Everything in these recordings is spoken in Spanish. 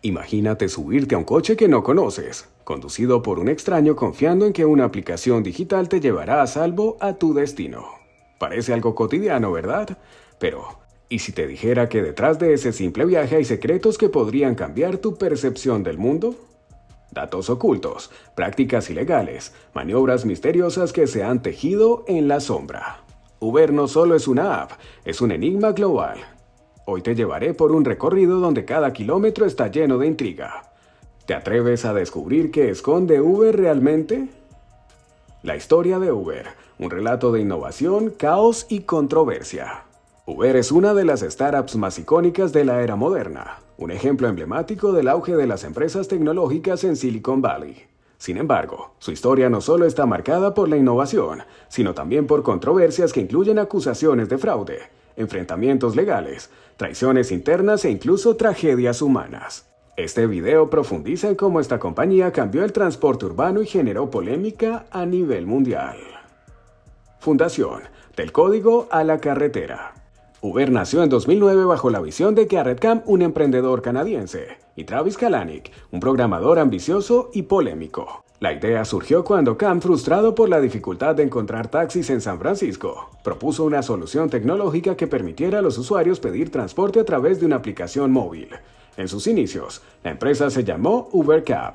Imagínate subirte a un coche que no conoces, conducido por un extraño confiando en que una aplicación digital te llevará a salvo a tu destino. Parece algo cotidiano, ¿verdad? Pero, ¿y si te dijera que detrás de ese simple viaje hay secretos que podrían cambiar tu percepción del mundo? Datos ocultos, prácticas ilegales, maniobras misteriosas que se han tejido en la sombra. Uber no solo es una app, es un enigma global. Hoy te llevaré por un recorrido donde cada kilómetro está lleno de intriga. ¿Te atreves a descubrir qué esconde Uber realmente? La historia de Uber, un relato de innovación, caos y controversia. Uber es una de las startups más icónicas de la era moderna, un ejemplo emblemático del auge de las empresas tecnológicas en Silicon Valley. Sin embargo, su historia no solo está marcada por la innovación, sino también por controversias que incluyen acusaciones de fraude, enfrentamientos legales, traiciones internas e incluso tragedias humanas. Este video profundiza en cómo esta compañía cambió el transporte urbano y generó polémica a nivel mundial. Fundación: del código a la carretera. Uber nació en 2009 bajo la visión de Garrett Camp, un emprendedor canadiense, y Travis Kalanick, un programador ambicioso y polémico. La idea surgió cuando Camp, frustrado por la dificultad de encontrar taxis en San Francisco, propuso una solución tecnológica que permitiera a los usuarios pedir transporte a través de una aplicación móvil. En sus inicios, la empresa se llamó Uber Cab.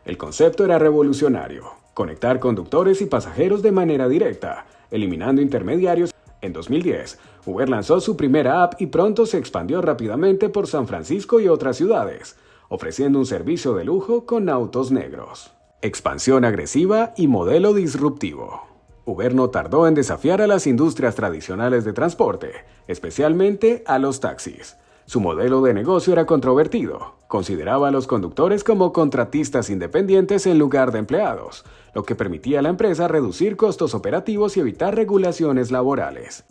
El concepto era revolucionario: conectar conductores y pasajeros de manera directa, eliminando intermediarios. En 2010, Uber lanzó su primera app y pronto se expandió rápidamente por San Francisco y otras ciudades, ofreciendo un servicio de lujo con autos negros. Expansión agresiva y modelo disruptivo. Uber no tardó en desafiar a las industrias tradicionales de transporte, especialmente a los taxis. Su modelo de negocio era controvertido. Consideraba a los conductores como contratistas independientes en lugar de empleados, lo que permitía a la empresa reducir costos operativos y evitar regulaciones laborales.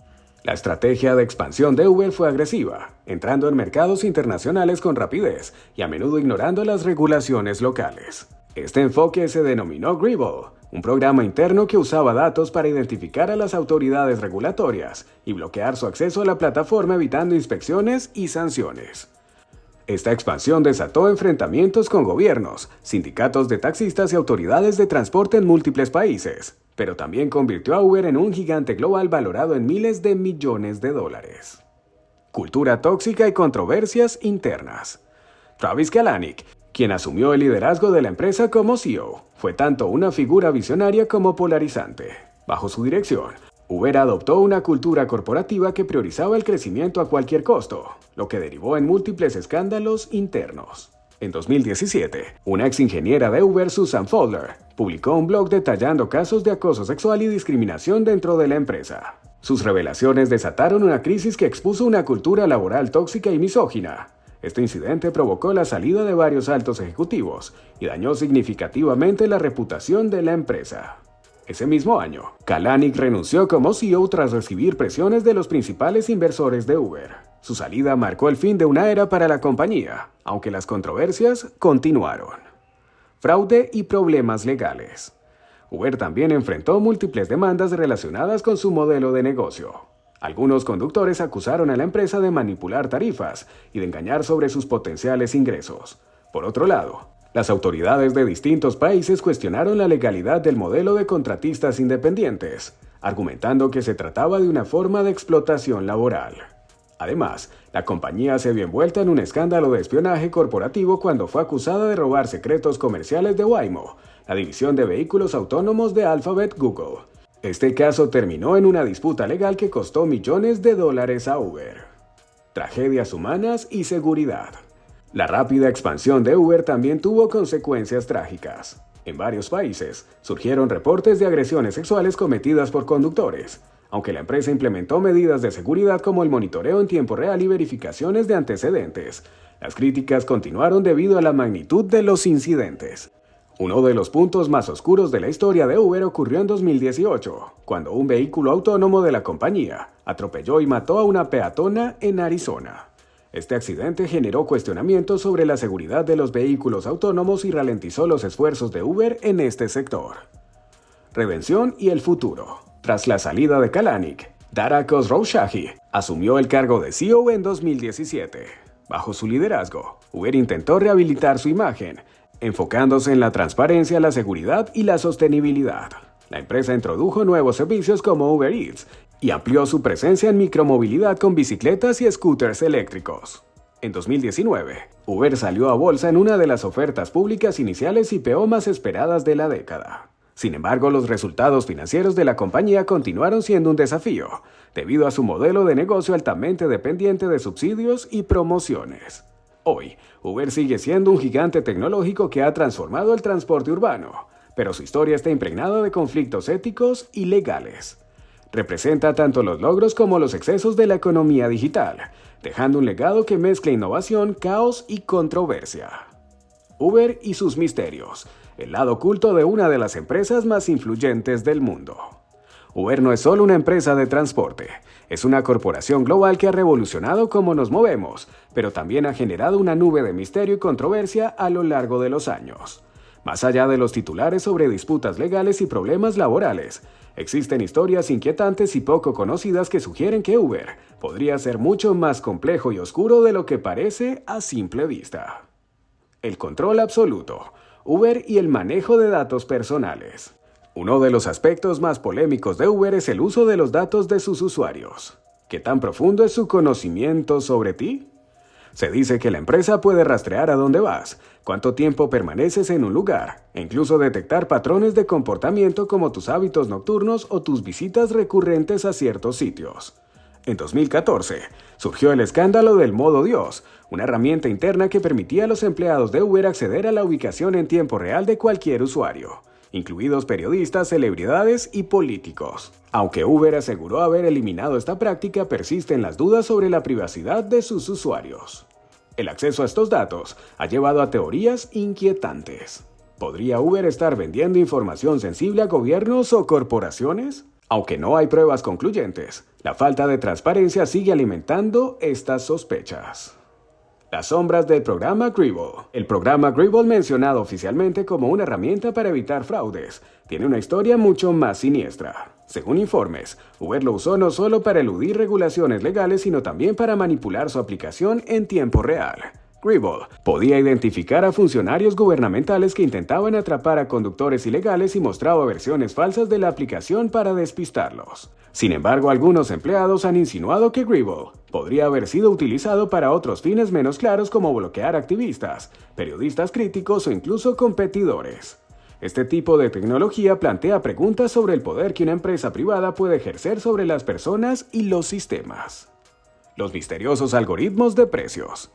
La estrategia de expansión de Uber fue agresiva, entrando en mercados internacionales con rapidez y a menudo ignorando las regulaciones locales. Este enfoque se denominó Gribble, un programa interno que usaba datos para identificar a las autoridades regulatorias y bloquear su acceso a la plataforma, evitando inspecciones y sanciones. Esta expansión desató enfrentamientos con gobiernos, sindicatos de taxistas y autoridades de transporte en múltiples países, pero también convirtió a Uber en un gigante global valorado en miles de millones de dólares. Cultura tóxica y controversias internas. Travis Kalanick, quien asumió el liderazgo de la empresa como CEO, fue tanto una figura visionaria como polarizante. Bajo su dirección, Uber adoptó una cultura corporativa que priorizaba el crecimiento a cualquier costo, lo que derivó en múltiples escándalos internos. En 2017, una ex ingeniera de Uber, Susan Fowler, publicó un blog detallando casos de acoso sexual y discriminación dentro de la empresa. Sus revelaciones desataron una crisis que expuso una cultura laboral tóxica y misógina. Este incidente provocó la salida de varios altos ejecutivos y dañó significativamente la reputación de la empresa. Ese mismo año, Kalanick renunció como CEO tras recibir presiones de los principales inversores de Uber. Su salida marcó el fin de una era para la compañía, aunque las controversias continuaron. Fraude y problemas legales. Uber también enfrentó múltiples demandas relacionadas con su modelo de negocio. Algunos conductores acusaron a la empresa de manipular tarifas y de engañar sobre sus potenciales ingresos. Por otro lado, las autoridades de distintos países cuestionaron la legalidad del modelo de contratistas independientes, argumentando que se trataba de una forma de explotación laboral. Además, la compañía se vio envuelta en un escándalo de espionaje corporativo cuando fue acusada de robar secretos comerciales de Waymo, la división de vehículos autónomos de Alphabet Google. Este caso terminó en una disputa legal que costó millones de dólares a Uber. Tragedias humanas y seguridad. La rápida expansión de Uber también tuvo consecuencias trágicas. En varios países surgieron reportes de agresiones sexuales cometidas por conductores, aunque la empresa implementó medidas de seguridad como el monitoreo en tiempo real y verificaciones de antecedentes. Las críticas continuaron debido a la magnitud de los incidentes. Uno de los puntos más oscuros de la historia de Uber ocurrió en 2018, cuando un vehículo autónomo de la compañía atropelló y mató a una peatona en Arizona. Este accidente generó cuestionamientos sobre la seguridad de los vehículos autónomos y ralentizó los esfuerzos de Uber en este sector. Redención y el futuro. Tras la salida de Kalanick, Dara Khosrowshahi asumió el cargo de CEO en 2017. Bajo su liderazgo, Uber intentó rehabilitar su imagen, enfocándose en la transparencia, la seguridad y la sostenibilidad. La empresa introdujo nuevos servicios como Uber Eats y amplió su presencia en micromovilidad con bicicletas y scooters eléctricos. En 2019, Uber salió a bolsa en una de las ofertas públicas iniciales IPO más esperadas de la década. Sin embargo, los resultados financieros de la compañía continuaron siendo un desafío, debido a su modelo de negocio altamente dependiente de subsidios y promociones. Hoy, Uber sigue siendo un gigante tecnológico que ha transformado el transporte urbano, pero su historia está impregnada de conflictos éticos y legales. Representa tanto los logros como los excesos de la economía digital, dejando un legado que mezcla innovación, caos y controversia. Uber y sus misterios, el lado oculto de una de las empresas más influyentes del mundo. Uber no es solo una empresa de transporte, es una corporación global que ha revolucionado cómo nos movemos, pero también ha generado una nube de misterio y controversia a lo largo de los años. Más allá de los titulares sobre disputas legales y problemas laborales, existen historias inquietantes y poco conocidas que sugieren que Uber podría ser mucho más complejo y oscuro de lo que parece a simple vista. El control absoluto, Uber y el manejo de datos personales. Uno de los aspectos más polémicos de Uber es el uso de los datos de sus usuarios. ¿Qué tan profundo es su conocimiento sobre ti? Se dice que la empresa puede rastrear a dónde vas, cuánto tiempo permaneces en un lugar, e incluso detectar patrones de comportamiento como tus hábitos nocturnos o tus visitas recurrentes a ciertos sitios. En 2014, surgió el escándalo del modo Dios, una herramienta interna que permitía a los empleados de Uber acceder a la ubicación en tiempo real de cualquier usuario, incluidos periodistas, celebridades y políticos. Aunque Uber aseguró haber eliminado esta práctica, persisten las dudas sobre la privacidad de sus usuarios. El acceso a estos datos ha llevado a teorías inquietantes. ¿Podría Uber estar vendiendo información sensible a gobiernos o corporaciones? Aunque no hay pruebas concluyentes, la falta de transparencia sigue alimentando estas sospechas. Las sombras del programa Gribble. El programa Gribble, mencionado oficialmente como una herramienta para evitar fraudes, tiene una historia mucho más siniestra. Según informes, Uber lo usó no solo para eludir regulaciones legales, sino también para manipular su aplicación en tiempo real. Gribble podía identificar a funcionarios gubernamentales que intentaban atrapar a conductores ilegales y mostraba versiones falsas de la aplicación para despistarlos. Sin embargo, algunos empleados han insinuado que Gribble podría haber sido utilizado para otros fines menos claros, como bloquear activistas, periodistas críticos o incluso competidores. Este tipo de tecnología plantea preguntas sobre el poder que una empresa privada puede ejercer sobre las personas y los sistemas. Los misteriosos algoritmos de precios.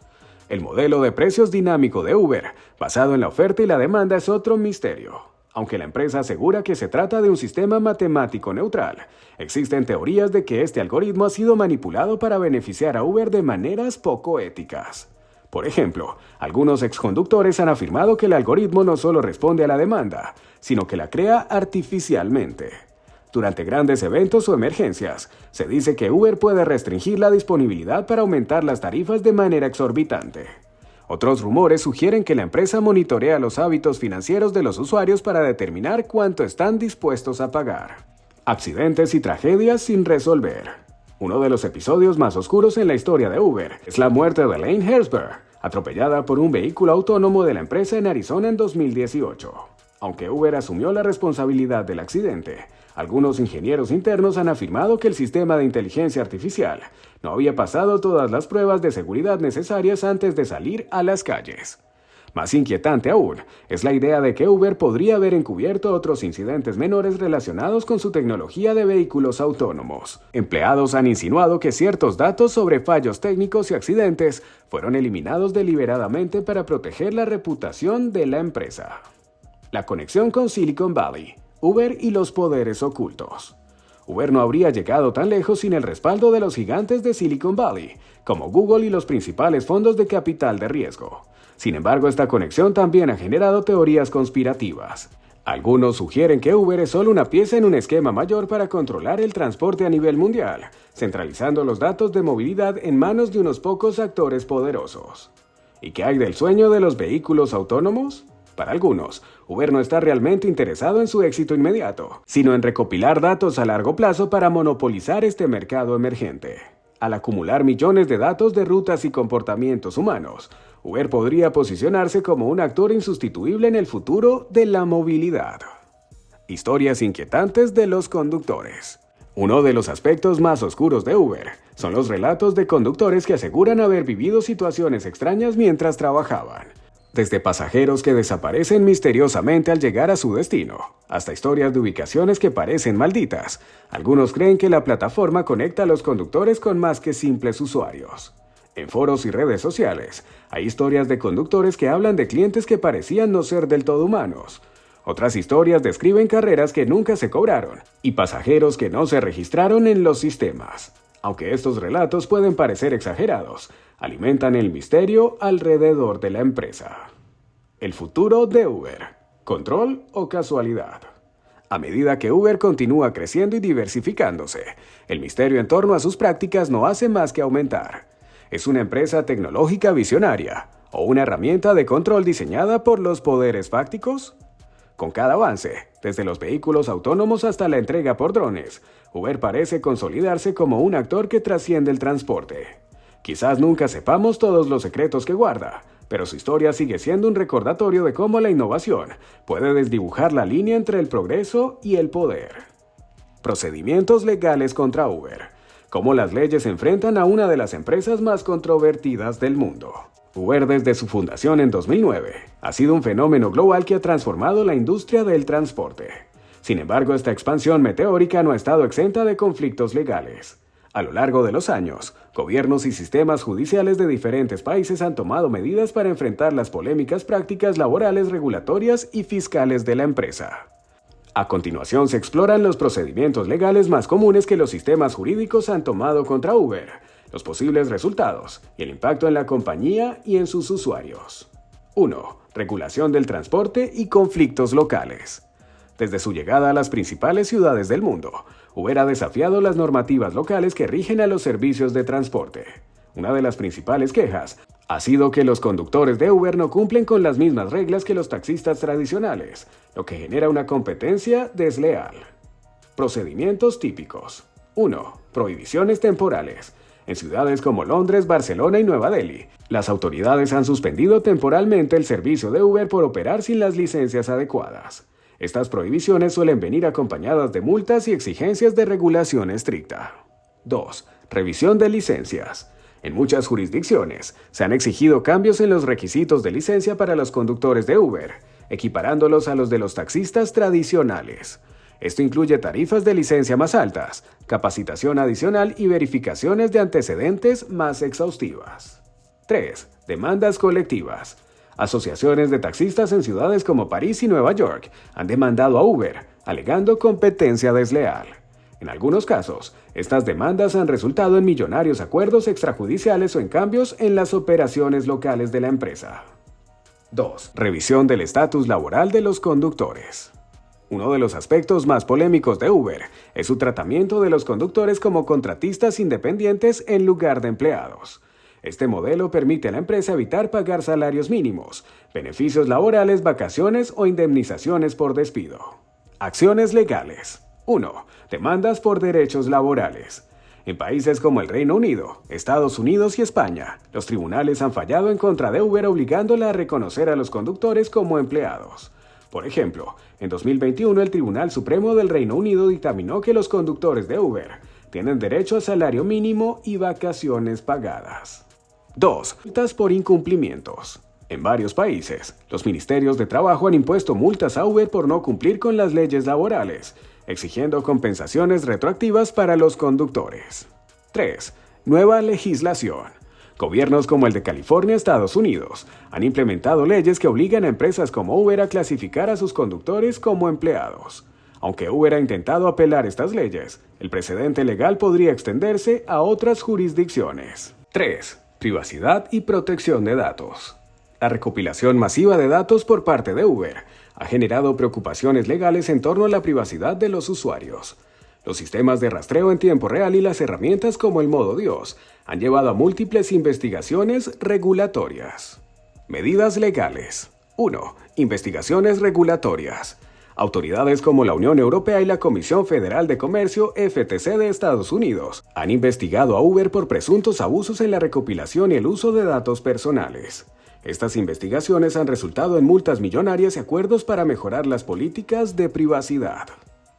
El modelo de precios dinámico de Uber, basado en la oferta y la demanda, es otro misterio. Aunque la empresa asegura que se trata de un sistema matemático neutral, existen teorías de que este algoritmo ha sido manipulado para beneficiar a Uber de maneras poco éticas. Por ejemplo, algunos exconductores han afirmado que el algoritmo no solo responde a la demanda, sino que la crea artificialmente. Durante grandes eventos o emergencias, se dice que Uber puede restringir la disponibilidad para aumentar las tarifas de manera exorbitante. Otros rumores sugieren que la empresa monitorea los hábitos financieros de los usuarios para determinar cuánto están dispuestos a pagar. Accidentes y tragedias sin resolver. Uno de los episodios más oscuros en la historia de Uber es la muerte de Elaine Herzberg, atropellada por un vehículo autónomo de la empresa en Arizona en 2018. Aunque Uber asumió la responsabilidad del accidente, algunos ingenieros internos han afirmado que el sistema de inteligencia artificial no había pasado todas las pruebas de seguridad necesarias antes de salir a las calles. Más inquietante aún es la idea de que Uber podría haber encubierto otros incidentes menores relacionados con su tecnología de vehículos autónomos. Empleados han insinuado que ciertos datos sobre fallos técnicos y accidentes fueron eliminados deliberadamente para proteger la reputación de la empresa. La conexión con Silicon Valley, Uber y los poderes ocultos. Uber no habría llegado tan lejos sin el respaldo de los gigantes de Silicon Valley, como Google y los principales fondos de capital de riesgo. Sin embargo, esta conexión también ha generado teorías conspirativas. Algunos sugieren que Uber es solo una pieza en un esquema mayor para controlar el transporte a nivel mundial, centralizando los datos de movilidad en manos de unos pocos actores poderosos. ¿Y qué hay del sueño de los vehículos autónomos? Para algunos, Uber no está realmente interesado en su éxito inmediato, sino en recopilar datos a largo plazo para monopolizar este mercado emergente. Al acumular millones de datos de rutas y comportamientos humanos, Uber podría posicionarse como un actor insustituible en el futuro de la movilidad. Historias inquietantes de los conductores. Uno de los aspectos más oscuros de Uber son los relatos de conductores que aseguran haber vivido situaciones extrañas mientras trabajaban. Desde pasajeros que desaparecen misteriosamente al llegar a su destino, hasta historias de ubicaciones que parecen malditas. Algunos creen que la plataforma conecta a los conductores con más que simples usuarios. En foros y redes sociales, hay historias de conductores que hablan de clientes que parecían no ser del todo humanos. Otras historias describen carreras que nunca se cobraron y pasajeros que no se registraron en los sistemas. Aunque estos relatos pueden parecer exagerados, alimentan el misterio alrededor de la empresa. El futuro de Uber. ¿Control o casualidad? A medida que Uber continúa creciendo y diversificándose, el misterio en torno a sus prácticas no hace más que aumentar. ¿Es una empresa tecnológica visionaria o una herramienta de control diseñada por los poderes fácticos? Con cada avance, desde los vehículos autónomos hasta la entrega por drones, Uber parece consolidarse como un actor que trasciende el transporte. Quizás nunca sepamos todos los secretos que guarda, pero su historia sigue siendo un recordatorio de cómo la innovación puede desdibujar la línea entre el progreso y el poder. Procedimientos legales contra Uber. Cómo las leyes enfrentan a una de las empresas más controvertidas del mundo. Uber, desde su fundación en 2009, ha sido un fenómeno global que ha transformado la industria del transporte. Sin embargo, esta expansión meteórica no ha estado exenta de conflictos legales. A lo largo de los años, gobiernos y sistemas judiciales de diferentes países han tomado medidas para enfrentar las polémicas prácticas laborales, regulatorias y fiscales de la empresa. A continuación se exploran los procedimientos legales más comunes que los sistemas jurídicos han tomado contra Uber, los posibles resultados y el impacto en la compañía y en sus usuarios. 1. Regulación del transporte y conflictos locales. Desde su llegada a las principales ciudades del mundo, Uber ha desafiado las normativas locales que rigen a los servicios de transporte. Una de las principales quejas ha sido que los conductores de Uber no cumplen con las mismas reglas que los taxistas tradicionales, lo que genera una competencia desleal. Procedimientos típicos. 1. Prohibiciones temporales. En ciudades como Londres, Barcelona y Nueva Delhi, las autoridades han suspendido temporalmente el servicio de Uber por operar sin las licencias adecuadas. Estas prohibiciones suelen venir acompañadas de multas y exigencias de regulación estricta. 2. Revisión de licencias. En muchas jurisdicciones, se han exigido cambios en los requisitos de licencia para los conductores de Uber, equiparándolos a los de los taxistas tradicionales. Esto incluye tarifas de licencia más altas, capacitación adicional y verificaciones de antecedentes más exhaustivas. 3. Demandas colectivas. Asociaciones de taxistas en ciudades como París y Nueva York han demandado a Uber, alegando competencia desleal. En algunos casos, estas demandas han resultado en millonarios acuerdos extrajudiciales o en cambios en las operaciones locales de la empresa. 2. Revisión del estatus laboral de los conductores. Uno de los aspectos más polémicos de Uber es su tratamiento de los conductores como contratistas independientes en lugar de empleados. Este modelo permite a la empresa evitar pagar salarios mínimos, beneficios laborales, vacaciones o indemnizaciones por despido. Acciones legales. 1. Demandas por derechos laborales. En países como el Reino Unido, Estados Unidos y España, los tribunales han fallado en contra de Uber obligándola a reconocer a los conductores como empleados. Por ejemplo, en 2021 el Tribunal Supremo del Reino Unido dictaminó que los conductores de Uber tienen derecho a salario mínimo y vacaciones pagadas. 2. Multas por incumplimientos. En varios países, los ministerios de trabajo han impuesto multas a Uber por no cumplir con las leyes laborales, exigiendo compensaciones retroactivas para los conductores. 3. Nueva legislación. Gobiernos como el de California, Estados Unidos, han implementado leyes que obligan a empresas como Uber a clasificar a sus conductores como empleados. Aunque Uber ha intentado apelar estas leyes, el precedente legal podría extenderse a otras jurisdicciones. 3. Privacidad y protección de datos. La recopilación masiva de datos por parte de Uber ha generado preocupaciones legales en torno a la privacidad de los usuarios. Los sistemas de rastreo en tiempo real y las herramientas como el modo Dios han llevado a múltiples investigaciones regulatorias. Medidas legales. 1. Investigaciones regulatorias. Autoridades como la Unión Europea y la Comisión Federal de Comercio, FTC de Estados Unidos, han investigado a Uber por presuntos abusos en la recopilación y el uso de datos personales. Estas investigaciones han resultado en multas millonarias y acuerdos para mejorar las políticas de privacidad.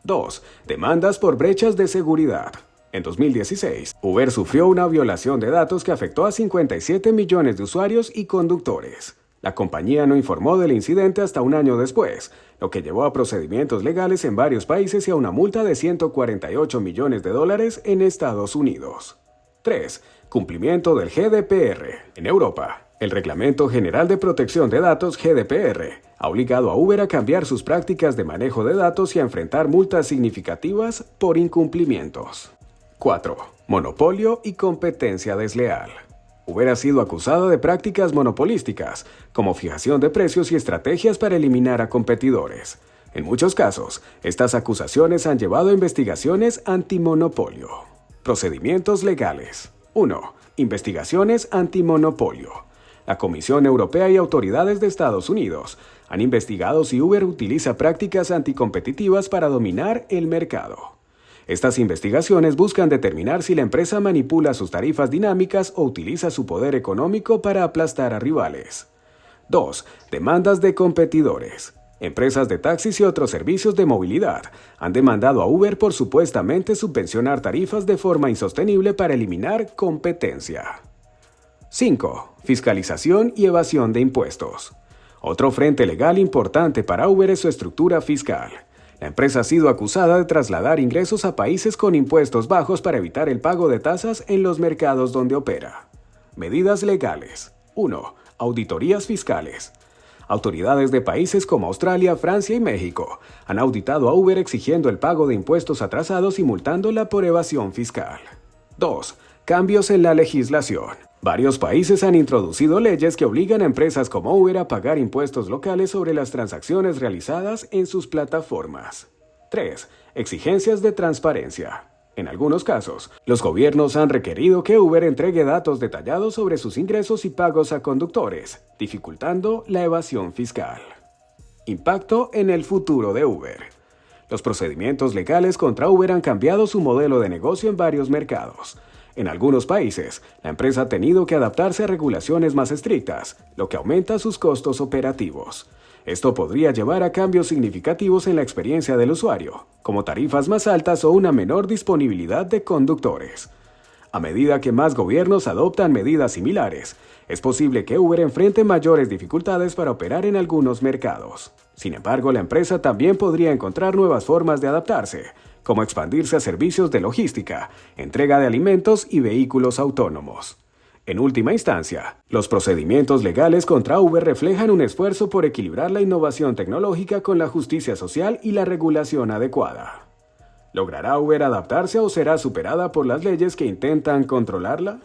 2. Demandas por brechas de seguridad. En 2016, Uber sufrió una violación de datos que afectó a 57 millones de usuarios y conductores. La compañía no informó del incidente hasta un año después, lo que llevó a procedimientos legales en varios países y a una multa de $148 millones en Estados Unidos. 3. Cumplimiento del GDPR. En Europa, el Reglamento General de Protección de Datos GDPR ha obligado a Uber a cambiar sus prácticas de manejo de datos y a enfrentar multas significativas por incumplimientos. 4. Monopolio y competencia desleal. Uber ha sido acusada de prácticas monopolísticas, como fijación de precios y estrategias para eliminar a competidores. En muchos casos, estas acusaciones han llevado a investigaciones antimonopolio. Procedimientos legales. 1. Investigaciones antimonopolio. La Comisión Europea y autoridades de Estados Unidos han investigado si Uber utiliza prácticas anticompetitivas para dominar el mercado. Estas investigaciones buscan determinar si la empresa manipula sus tarifas dinámicas o utiliza su poder económico para aplastar a rivales. 2. Demandas de competidores. Empresas de taxis y otros servicios de movilidad han demandado a Uber por supuestamente subvencionar tarifas de forma insostenible para eliminar competencia. 5. Fiscalización y evasión de impuestos. Otro frente legal importante para Uber es su estructura fiscal. La empresa ha sido acusada de trasladar ingresos a países con impuestos bajos para evitar el pago de tasas en los mercados donde opera. Medidas legales. 1. Auditorías fiscales. Autoridades de países como Australia, Francia y México han auditado a Uber exigiendo el pago de impuestos atrasados y multándola por evasión fiscal. 2. Cambios en la legislación. Varios países han introducido leyes que obligan a empresas como Uber a pagar impuestos locales sobre las transacciones realizadas en sus plataformas. 3. Exigencias de transparencia. En algunos casos, los gobiernos han requerido que Uber entregue datos detallados sobre sus ingresos y pagos a conductores, dificultando la evasión fiscal. Impacto en el futuro de Uber. Los procedimientos legales contra Uber han cambiado su modelo de negocio en varios mercados. En algunos países, la empresa ha tenido que adaptarse a regulaciones más estrictas, lo que aumenta sus costos operativos. Esto podría llevar a cambios significativos en la experiencia del usuario, como tarifas más altas o una menor disponibilidad de conductores. A medida que más gobiernos adoptan medidas similares, es posible que Uber enfrente mayores dificultades para operar en algunos mercados. Sin embargo, la empresa también podría encontrar nuevas formas de adaptarse, como expandirse a servicios de logística, entrega de alimentos y vehículos autónomos. En última instancia, los procedimientos legales contra Uber reflejan un esfuerzo por equilibrar la innovación tecnológica con la justicia social y la regulación adecuada. ¿Logrará Uber adaptarse o será superada por las leyes que intentan controlarla?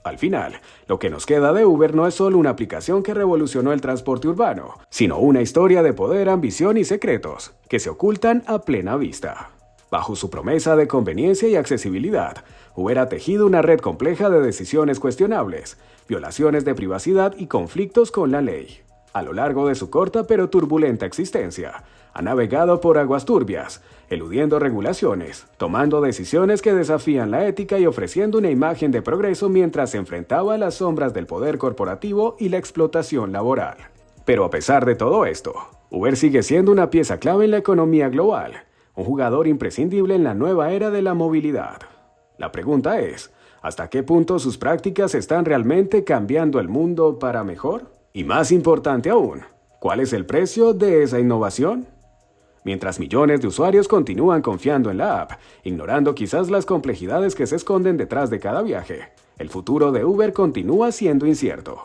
Al final, lo que nos queda de Uber no es solo una aplicación que revolucionó el transporte urbano, sino una historia de poder, ambición y secretos que se ocultan a plena vista. Bajo su promesa de conveniencia y accesibilidad, Uber ha tejido una red compleja de decisiones cuestionables, violaciones de privacidad y conflictos con la ley. A lo largo de su corta pero turbulenta existencia, ha navegado por aguas turbias, eludiendo regulaciones, tomando decisiones que desafían la ética y ofreciendo una imagen de progreso mientras se enfrentaba a las sombras del poder corporativo y la explotación laboral. Pero a pesar de todo esto, Uber sigue siendo una pieza clave en la economía global, un jugador imprescindible en la nueva era de la movilidad. La pregunta es, ¿hasta qué punto sus prácticas están realmente cambiando el mundo para mejor? Y más importante aún, ¿cuál es el precio de esa innovación? Mientras millones de usuarios continúan confiando en la app, ignorando quizás las complejidades que se esconden detrás de cada viaje, el futuro de Uber continúa siendo incierto.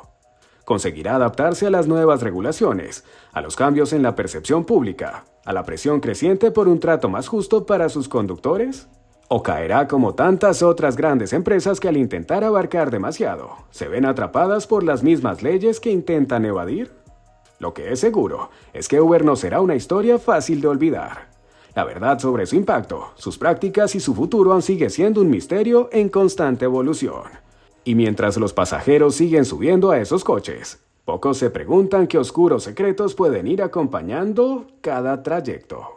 ¿Conseguirá adaptarse a las nuevas regulaciones, a los cambios en la percepción pública, a la presión creciente por un trato más justo para sus conductores? ¿O caerá como tantas otras grandes empresas que al intentar abarcar demasiado, se ven atrapadas por las mismas leyes que intentan evadir? Lo que es seguro es que Uber no será una historia fácil de olvidar. La verdad sobre su impacto, sus prácticas y su futuro aún sigue siendo un misterio en constante evolución. Y mientras los pasajeros siguen subiendo a esos coches, Pocos se preguntan qué oscuros secretos pueden ir acompañando cada trayecto.